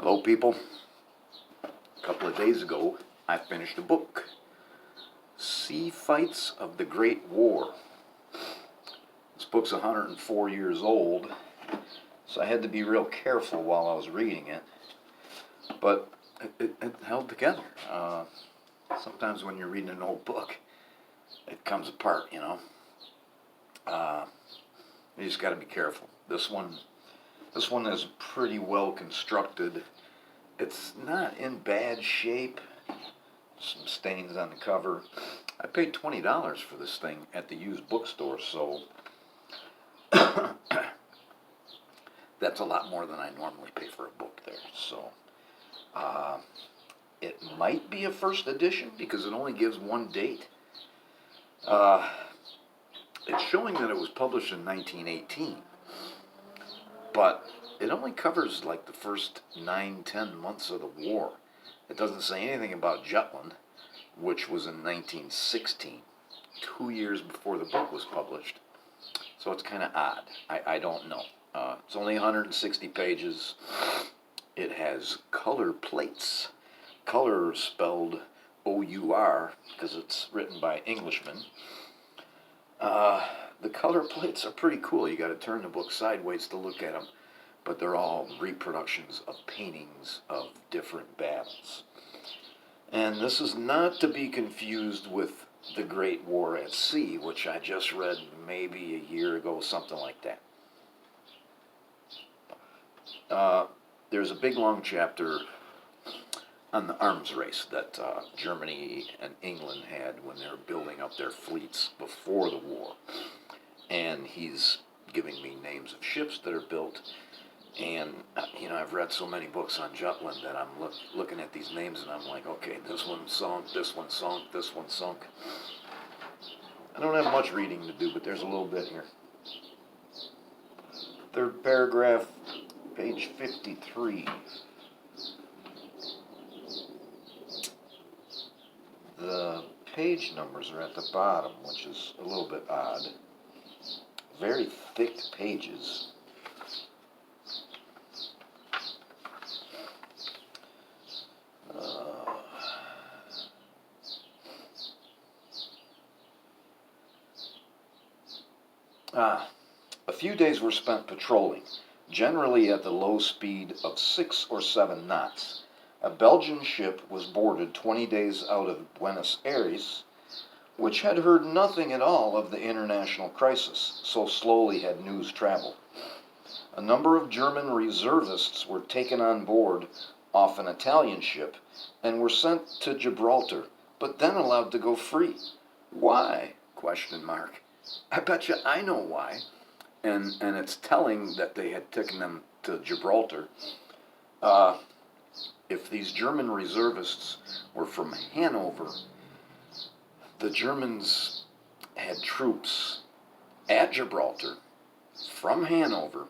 Hello, people. A couple of days ago, I finished a book, Sea Fights of the Great War. This book's 104 years old, so I had to be real careful while I was reading it, but it held together. Sometimes when you're reading an old book, it comes apart, you know. You just got to be careful. This one is pretty well constructed. It's not in bad shape. Some stains on the cover. I paid $20 for this thing at the used bookstore, so that's a lot more than I normally pay for a book there. So it might be a first edition because it only gives one date. It's showing that it was published in 1918, but it only covers like the first 9-10 months of the war. It doesn't say anything about Jutland, which was in 1916, 2 years before the book was published. So it's kind of odd. I don't know. It's only 160 pages. It has color plates. Color spelled O-U-R because it's written by Englishmen. The color plates are pretty cool. You got to turn the book sideways to look at them, but they're all reproductions of paintings of different battles. And this is not to be confused with The Great War at Sea, which I just read maybe a year ago, something like that. There's a big long chapter on the arms race that Germany and England had when they were building up their fleets before the war. And he's giving me names of ships that are built. And, I've read so many books on Jutland that I'm looking at these names and I'm like, okay, this one sunk, this one sunk, this one sunk. I don't have much reading to do, but there's a little bit here. Third paragraph, page 53. The page numbers are at the bottom, which is a little bit odd. Very thick pages. A few days were spent patrolling, generally at the low speed of 6 or 7 knots. A Belgian ship was boarded 20 days out of Buenos Aires, which had heard nothing at all of the international crisis, so slowly had news traveled. A number of German reservists were taken on board off an Italian ship and were sent to Gibraltar, but then allowed to go free. Why? ? I bet you I know why. And it's telling that they had taken them to Gibraltar. If these German reservists were from Hanover, the Germans had troops at Gibraltar from Hanover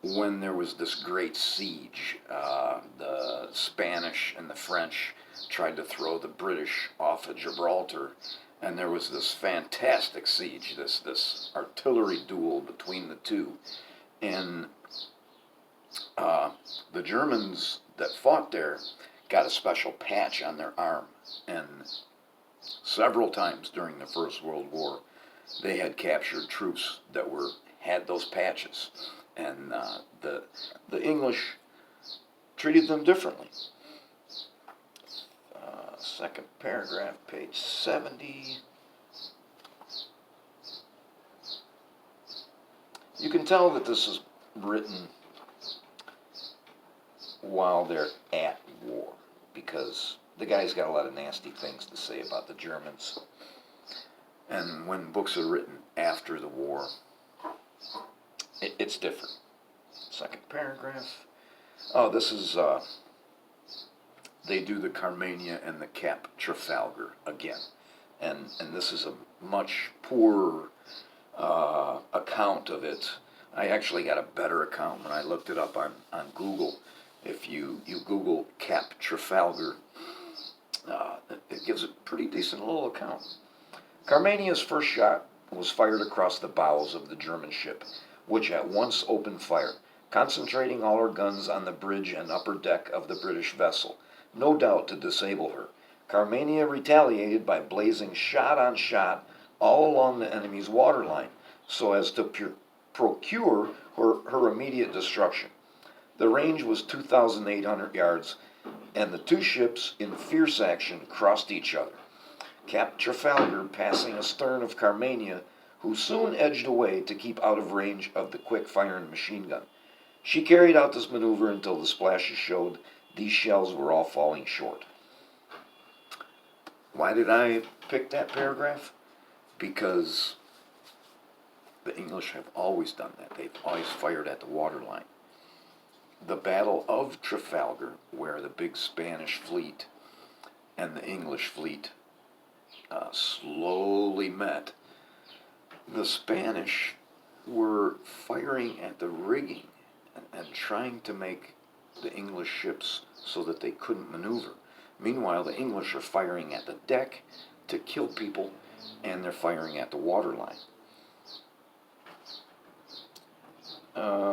when there was this great siege. The Spanish and the French tried to throw the British off of Gibraltar, and there was this fantastic siege, this artillery duel between the two. And the Germans that fought there got a special patch on their arm. And several times during the First World War, they had captured troops that had those patches. And the English treated them differently. Second paragraph, page 70. You can tell that this is written while they're at war, because the guy's got a lot of nasty things to say about the Germans. And when books are written after the war, it's different. Second paragraph. Oh, this is... they do the Carmania and the Cap Trafalgar again. And this is a much poorer account of it. I actually got a better account when I looked it up on Google. If you Google Cap Trafalgar, it gives a pretty decent little account. Carmania's first shot was fired across the bows of the German ship, which at once opened fire. concentrating all her guns on the bridge and upper deck of the British vessel, no doubt to disable her. Carmania retaliated by blazing shot on shot all along the enemy's waterline, so as to procure her immediate destruction. The range was 2,800 yards, and the two ships, in fierce action, crossed each other. Cap Trafalgar passing astern of Carmania, who soon edged away to keep out of range of the quick-firing machine gun. She carried out this maneuver until the splashes showed these shells were all falling short. Why did I pick that paragraph? Because the English have always done that. They've always fired at the waterline. The Battle of Trafalgar, where the big Spanish fleet and the English fleet slowly met, the Spanish were firing at the rigging and trying to make the English ships so that they couldn't maneuver. Meanwhile, the English are firing at the deck to kill people, and they're firing at the waterline.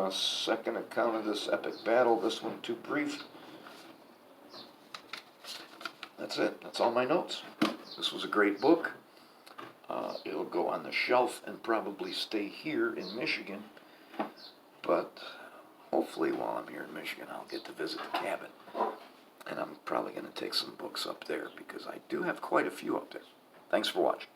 Second account of this epic battle, this one too brief. That's it. That's all my notes. This was a great book. It'll go on the shelf and probably stay here in Michigan. But hopefully while I'm here in Michigan, I'll get to visit the cabin. And I'm probably going to take some books up there because I do have quite a few up there. Thanks for watching.